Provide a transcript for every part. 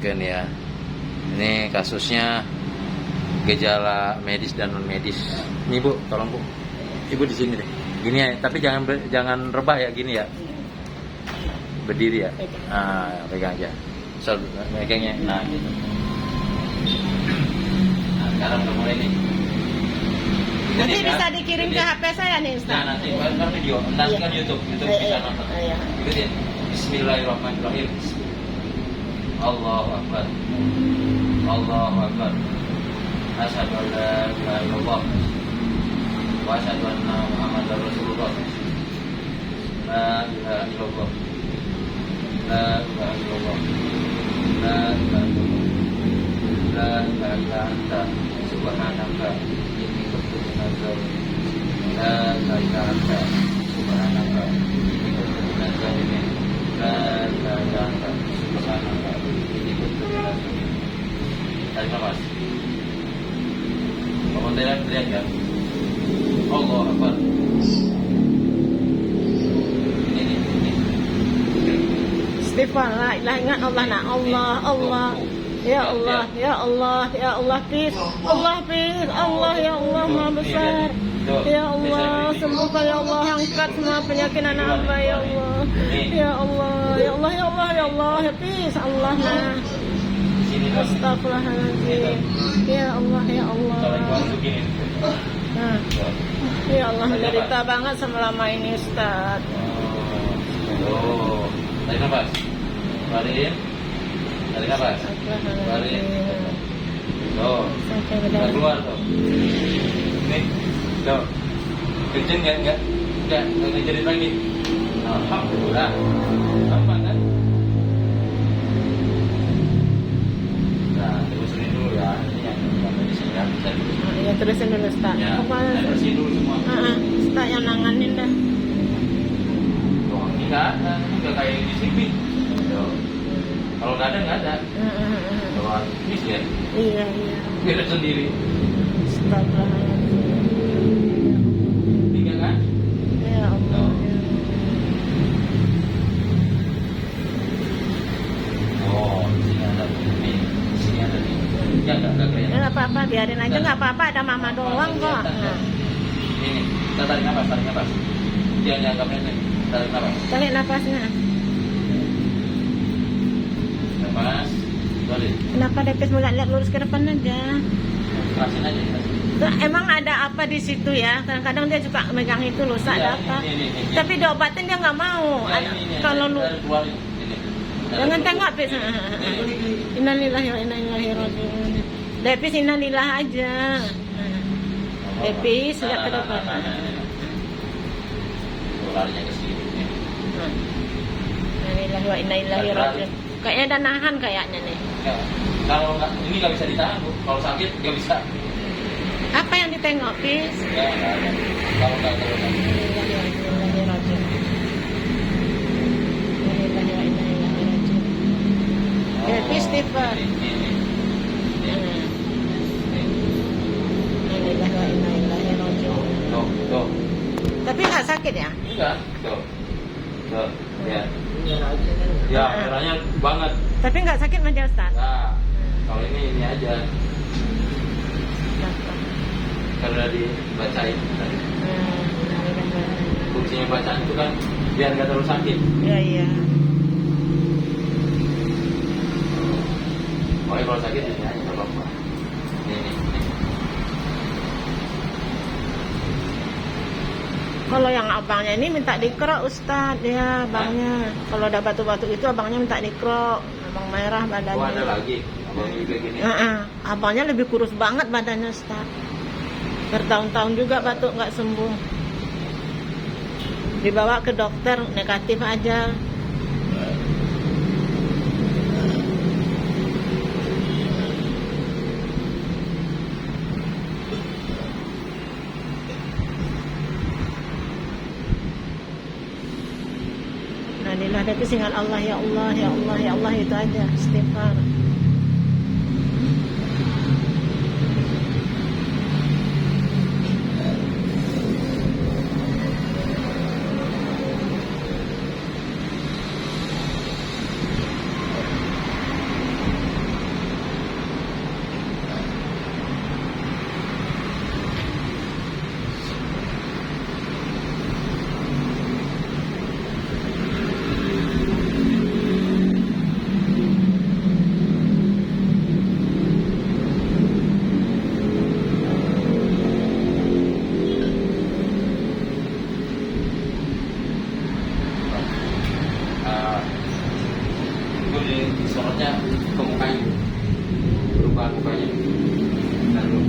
Oke nih ya. Ini kasusnya gejala medis dan non medis. Nih Bu, tolong Bu. Ibu di sini deh. Gini ya, tapi jangan rebah ya gini ya. Berdiri ya. Nah, pegang aja. So, pegangnya. Nah, gitu. Nah, sekarang udah mulai nih. Nanti bisa dikirim ke HP saya nih Ustaz. Nah, nanti kan video, nanti kan YouTube bisa nonton. Ikutin. Bismillahirrahmanirrahim. Allahu Akbar. Allahu Akbar. Asyhadu an la ilaha illallah wa asyhadu anna Muhammadar Rasulullah. La ilaha illallah. La ilaha illallah. La ilaha illallah. La ilaha illa anta subhanaka inni kuntu minaz zalimin. La ilaha illa anta subhanaka inni kuntu minaz zalimin. La ilaha illa anta subhanaka inni kuntu minaz zalimin. Tarik nafas. Kamu teriak ya. Allahu Akbar. Ini. Istighfar, la ilaha ingat Allah nak Allah, Allah. Ya Allah, ya Allah, ya Allah, peace. Allah, peace. Allah, ya Allah, Maha besar. Ya Allah, sembuhkan ya Allah, angkat semua penyakit anak hamba ya Allah. Ya Allah, ya Allah, ya Allah, ya Allah, ya peace. Allah nah. Astagfirullahaladzim. Ya Allah, ya Allah. Nah, ya Allah, menderita banget selama ini Ustaz. Oh, tarik nafas. Balik. Tarik nafas. Balik. Tuh. Keluar tuh. Nih. Tuh. Kenceng enggak ngejerit lagi. Alhamdulillah. Gampang kan? Nah, terusin dulu ya. Ini yang medisnya ya. Bisa dulu. Ya terusin dulu Ustaz. Ya, terusin dulu semua. Ustaz yang nanganin dah. Ini nggak ada, nggak kayak di TV. Kalau nggak ada. Kalau habis ya, Iya. beda sendiri. Astagfirullahaladzim. Tiga kan? Ya Allah. Oh, di sini ada ini, di sini ada ini. Ya nggak kelihatan. Ya nggak apa-apa, biarin aja nggak apa-apa. Ada mama doang kok. Nah. Ini, kita tarik nafas. Jangan anggapnya nih, tarik nafas. Tarik napasnya. Nafas, balik. Kenapa Depes mulai lihat lurus ke depan aja? Kerasin aja. Nah, emang ada apa di situ ya? Kadang-kadang dia juga megang itu loh, ada apa? Ini. Tapi diobatin dia nggak mau. Kalau lu jangan tengok Pis. Innalillahi wa inna ilaihi rajiun. Depis innalillah aja. Depis lihat ke depan. Larinya ke sini. Innalillahi wa inna ilaihi rajiun. Kayaknya ada nahan kayaknya nih. Ya, kalau nggak, ini nggak bisa ditahan Bu. Kalau sakit nggak bisa. Apa yang ditengok Pis? Ya, nggak ada. Kalau nggak terus. Innalillahi wa inna ilaihi rajiun. Innalillahi wa inna ilaihi rajiun. Depis Stephen. Innalillahi wa inna ilaihi rajiun. Tuh. Tapi nggak sakit ya? Enggak. Tuh. Ya. Ya, merahnya banget. Tapi nggak sakit Mas Ustaz? Nah, kalau ini aja. Karena dibacain tadi. Fungsinya bacaan itu kan biar nggak terlalu sakit. Iya. Pokoknya kalau sakit ini aja nggak apa-apa. Ini. Kalau yang abangnya ini minta dikerok Ustadz ya abangnya. Kalau ada batu-batu itu abangnya minta dikerok. Abang merah badannya. Oh ada lagi. Abang juga gini. Abangnya lebih kurus banget badannya Ustadz. Bertahun-tahun juga batuk nggak sembuh. Dibawa ke dokter negatif aja. Alhamdulillah, tapi ingat Allah, ya Allah, ya Allah, ya Allah, itu aja istighfar. sorotnya ke mukanya, perubahan mukanya. Lalu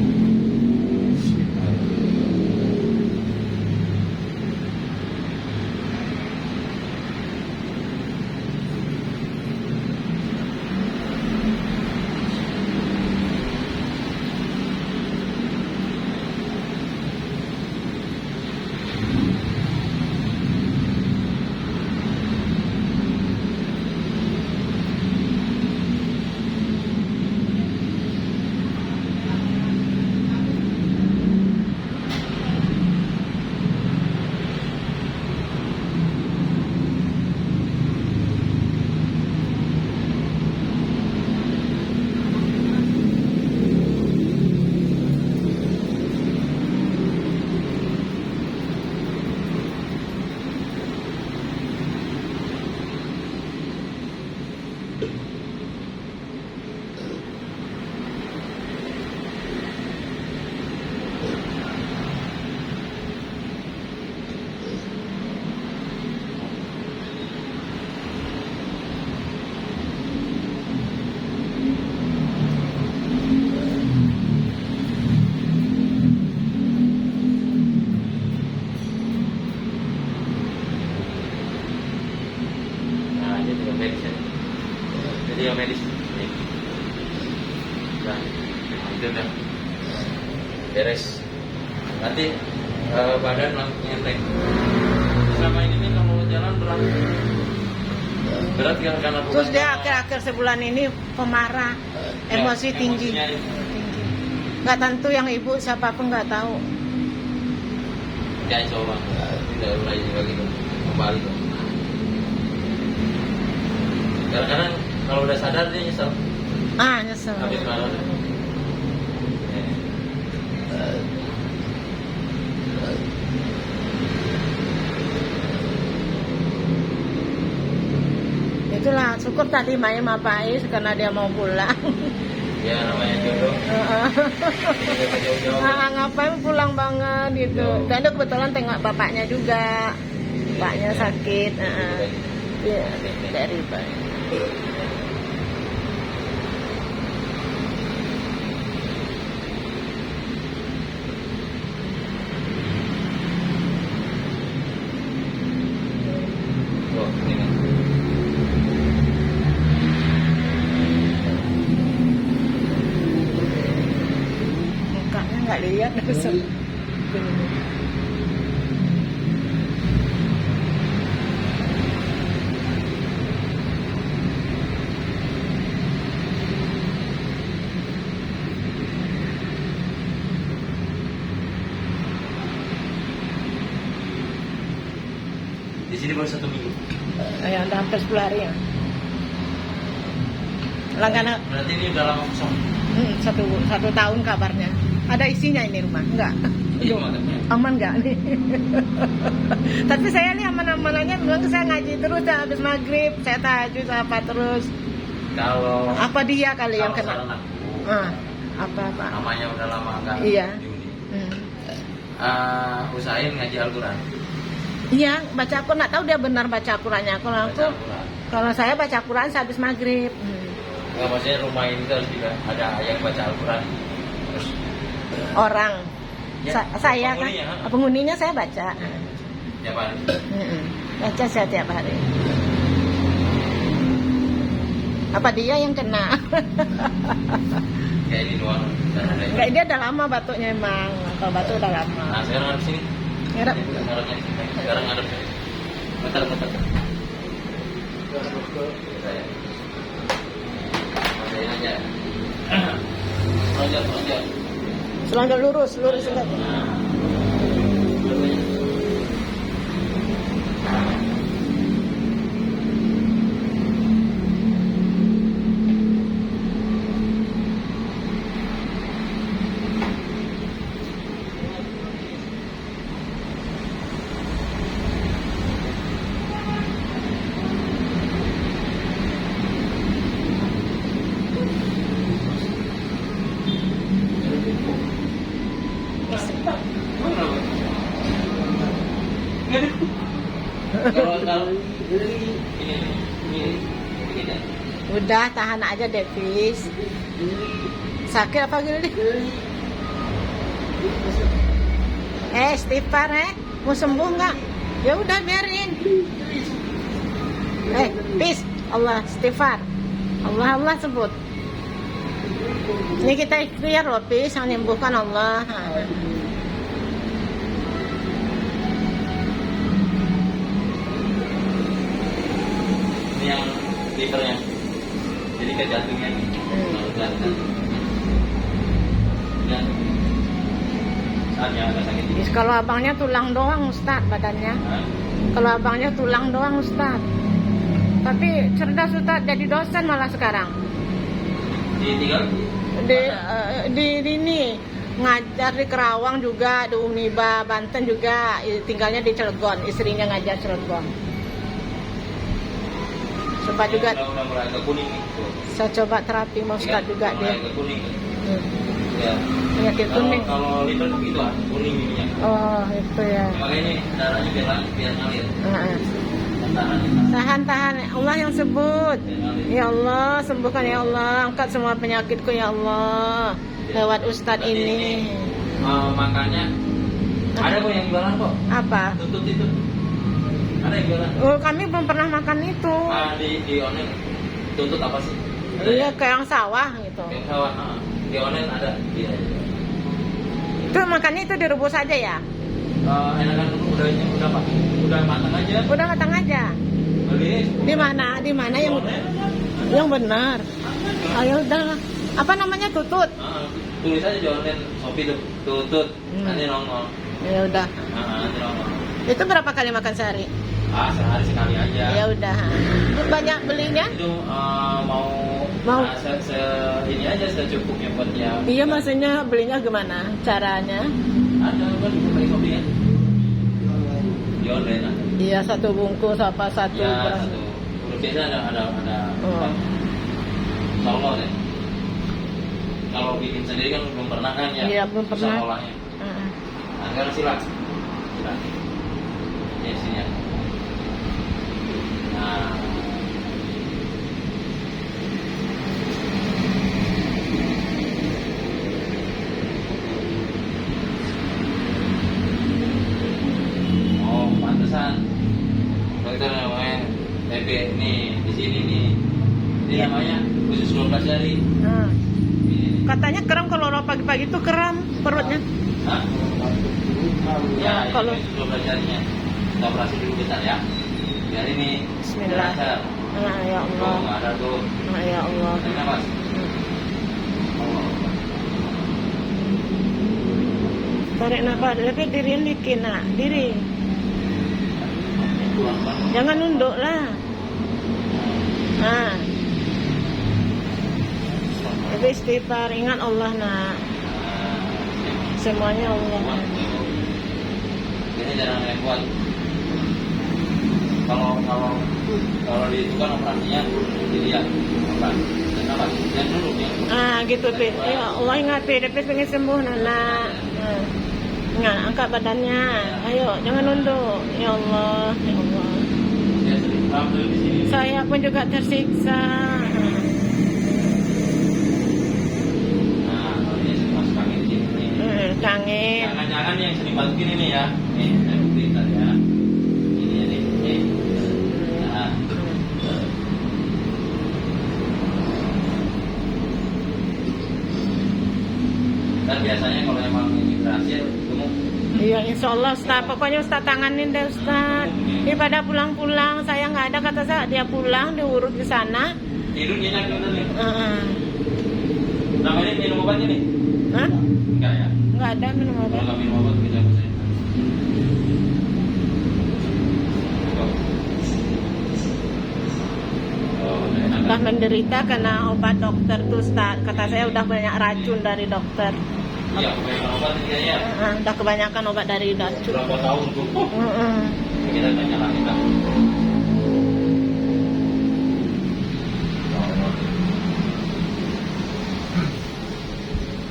medis ya. Jadi yang medis ini. Nah, itu udah beres. Nanti badan langsung enteng. Selama ini nih kalau jalan berat karena Terus dia akhir-akhir sebulan ini pemarah, emosi tinggi. Nggak tentu yang ibu siapapun nggak tahu. Ya coba tidak mulai juga gitu kembali. Kadang-kadang kalau udah sadar dia nyesel. Nyesel. Habis marah. Itulah syukur tadi main sama Pak Ais karena dia mau pulang. Ya namanya jodoh. Ngapain pulang banget gitu. Dan ada kebetulan tengok bapaknya juga. Bapaknya sakit. Iya, dari Pak. Oh, ini kan. Mukanya nggak lihat. Di sini baru 1 minggu. Ya, udah hampir 10 hari ya. Langganan Berarti ini udah lama kosong. satu tahun kabarnya. Ada isinya ini rumah? Enggak. Iya, makanya. Aman nggak nih? Tapi saya nih aman-aman aja. Bilang saya ngaji terus dah habis maghrib. Saya tahajud apa terus. Kalau Apa dia kali yang kalau kena? saran aku, Apa? namanya udah lama nggak Iya. diundi. Hmm. Usahain ngaji Al-Quran. Iya, baca Quran. Nggak tahu dia benar baca Qurannya. Baca Al-Quran. Kalau saya baca Quran habis maghrib. Nggak, maksudnya rumah ini harus juga ada yang baca Al-Quran. Terus Orang. Ya, Saya kan penghuninya, ha? penghuninya saya baca. tiap hari. Baca saya tiap hari. Apa dia yang kena? Kayak ini doang. Dan ada Enggak, dia udah lama batuknya emang. Kalau batuk udah lama. Nah, sekarang ada sini. Ngerap. Ngarepnya di sini. Sekarang ada. Bentar. Saya. Saya aja. Lonjak. Selangkah lurus enggak. Udah tahan aja deh, Pis. Sakit apa gini deh? Istighfar mau sembuh nggak? Ya udah biarin. Pis, Allah istighfar. Allah sebut. Ini kita ikhtiar loh, Pis, yang menyembuhkan Allah. Ini yang livernya, jadi ke jantungnya nih. Dan saatnya agak sakit. Pis, kalau abangnya tulang doang, Ustadz, badannya. Kalau abangnya tulang doang, Ustadz. Tapi cerdas Ustadz, jadi dosen malah sekarang. Tinggal di ini ngajar di Kerawang juga, di Uniba Banten juga, tinggalnya di Cilegon, istrinya ngajar Cilegon. Coba juga udah mulai agak kuning gitu. saya coba terapi mau Ustadz juga dia. Agak kuning. Ya. Penyakit kuning. Kalau liver begitu kuning ininya. Oh, itu ya. Makanya ini darahnya biar ngalir. Tahan. Allah yang sebut. Ya Allah, sembuhkan ya Allah. Angkat semua penyakitku ya Allah. Lewat Ustadz ini. Makanya ada kok yang jualan kok. Apa? Tutut itu. Ada yang jualan. Oh, kami belum pernah makan itu. Di online tutut apa sih? Iya, kayak yang sawah gitu. Yang sawah. Di online ada. Iya. Itu makannya itu direbus aja ya? Enakan udah matang aja. Udah matang aja. Beli Di mana yang benar? Ayo udah. Apa namanya, tutut? Tulis aja di online Shopee tutut. Nanti nongol. Ya udah. Nanti nongol. Itu berapa kali makan sehari? Sehari sekali aja. Ya udah. Banyak belinya? Itu mau ini aja secukupnya buat dia. Iya, maksudnya belinya gimana? Caranya? Ada kan di Shopee kan? Di online ada. Iya, satu bungkus apa satu? Ya, satu. Biasanya ada. Kalau deh. Kalau bikin sendiri kan belum pernah kan ya? Iya, belum pernah. Olahnya. Nah, sekarang silakan. Ini sini. Nah. Oh, pantesan. Dokter namanya TB nih di sini nih. Ini namanya khusus 12 jari. Ini. Katanya kram kalau orang pagi-pagi itu kram perutnya. Hah? Ya, kalau ini 12 jarinya. Kita operasi dulu bentar ya. Biar ini. Bismillah. Ya Allah. Nggak ada tuh. Ya Allah. Tarik nafas. Allah. Tarik nafas, tapi diri dikit, nak. Diri. Jangan nunduk lah. Tapi istighfar, ingat Allah, nak. Semuanya Allah. Ini jangan lewat. Kalau di itu kan operasinya dilihat apa dan apa dan dulu ya. Gitu, Pit. Ya Allah, ingat, Pit. Pit pengen sembuh, nak. Ingat, angkat badannya. Ayo, jangan nunduk. Ya Allah, ya Allah. Ya, di sini. Saya pun juga tersiksa. Nah, kalau ini masuk angin di sini. Kangen. Jangan yang sering batukin ini ya. Nih, saya buktiin tadi ya. Ini. Nah. Dan biasanya kalau emang ini berhasil, gemuk. Iya, insya Allah, Ustaz. Pokoknya Ustaz tanganin deh, Ustaz. Daripada pulang-pulang, saya nggak ada, kata saya, dia pulang, diurut di sana. Tidur nyenyak gitu nih. Namanya minum obat ini? Hah? Enggak ya? Nggak ada minum Kalau obat. nggak minum obat bisa bisa. Udah menderita karena obat dokter tuh, Ustaz. Kata saya udah banyak racun dari dokter. Iya, kebanyakan obat ya. Udah kebanyakan obat dari racun. Berapa tahun tuh? Kita tanya lagi kan.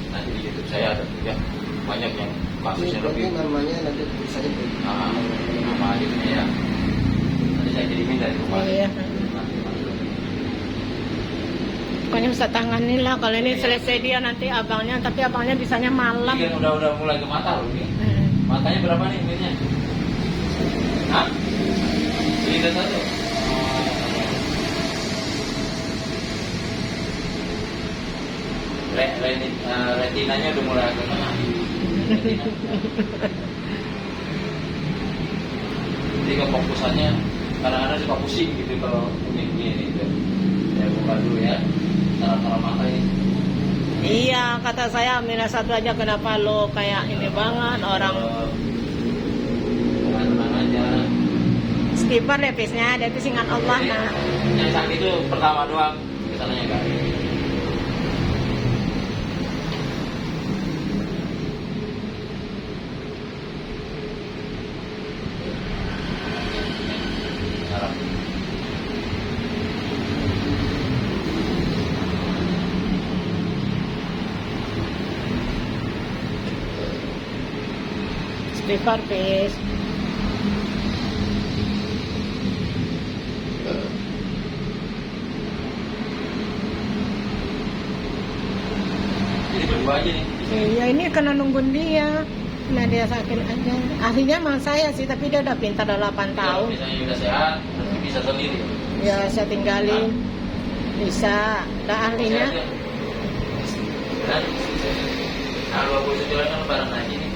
Nanti di YouTube saya ada juga banyak yang kasusnya lebih. Namanya nanti tulisannya Nama akhirnya ya. Nanti saya kirimin dari rumah. Iya. makanya Ustaz tanganin lah. Kalau ini selesai dia nanti abangnya, tapi abangnya bisanya malam. Ini kan udah mulai ke mata loh ini. Matanya berapa nih minnya? Hah? Ini satu. Retinanya udah mulai agak tengah. Retina. Jadi kefokusannya kadang-kadang suka pusing gitu kalau begini gitu. Ya buka dulu ya. Cara mata ini. Iya, kata saya Amira satu aja kenapa lo kayak ini banget orang. Tenang aja. Skipper lepisnya, dia itu ingat Allah nah. Yang sakit itu pertama doang, kesananya enggak. Harap. Skipper please. Jadi berdua aja nih. Iya ini kena nungguin dia. Nah dia sakit aja. Aslinya emang saya sih, tapi dia udah pintar udah 8 tahun. Kalau misalnya udah sehat, nanti bisa sendiri. Ya saya tinggalin. Bisa. Udah ahlinya. Kan? Nah, 27 kan lebaran aja nih.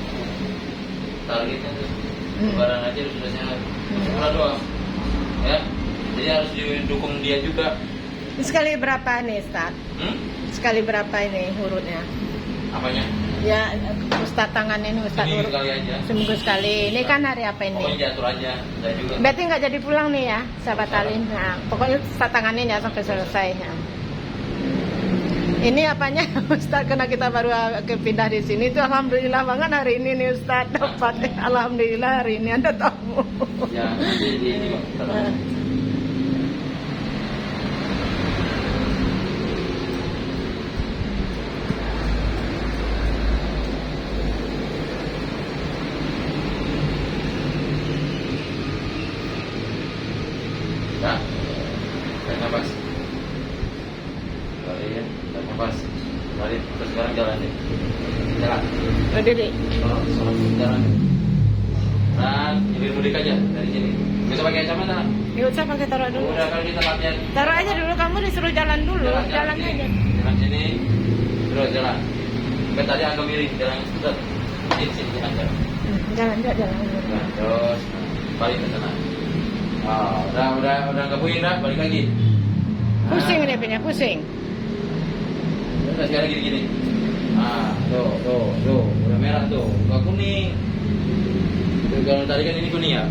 Targetnya tuh. Lebaran aja sudah sehat. Sekolah doang. Ya. Jadi harus didukung dia juga. Sekali berapa nih Ustaz? Sekali berapa ini urutnya? Apanya? Ya Ustaz tanganin Ustaz Seminggu urut. sekali aja. Seminggu sekali. Ini kan hari apa ini? Pokoknya diatur aja. Saya juga. Berarti nggak jadi pulang nih ya, sahabat Alin. Nah, pokoknya Ustaz tanganin ya sampai selesai. Ya. Ini apanya Ustaz, karena kita baru pindah di sini tuh alhamdulillah banget hari ini nih Ustaz dapat. Alhamdulillah hari ini ada tamu. Ya, nanti di ini Pak. Nah, tarik nafas. Tarik ya, tarik nafas. Tarik, terus sekarang jalan deh. Jalan. Berdiri. Oh, jalan. Nah, jadi mudik aja dari sini. Bisa pakai kacamata? Nggak usah pakai taruh dulu. Udah kalau kita latihan. Taruh aja dulu, kamu disuruh jalan dulu, jalan sini. aja. Jalan sini, terus jalan. Kan tadi agak miring, jalan sebentar. Sini aja. Jalan jalan. Nah, terus balik ke sana. Udah nggak pusing dah, balik lagi. Pusing ini punya pusing. Udah sekarang gini. Tuh, udah merah tuh, nggak kuning. Tuh, kalau tadi kan ini kuning ya.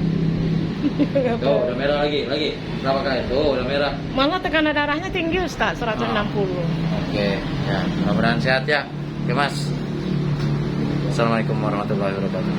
Tuh, udah merah lagi. Berapa kali? Tuh, udah merah. Malah tekanan darahnya tinggi Ustaz, 160. Oke, ya, mudah-mudahan sehat ya. Oke Mas. Assalamualaikum warahmatullahi wabarakatuh.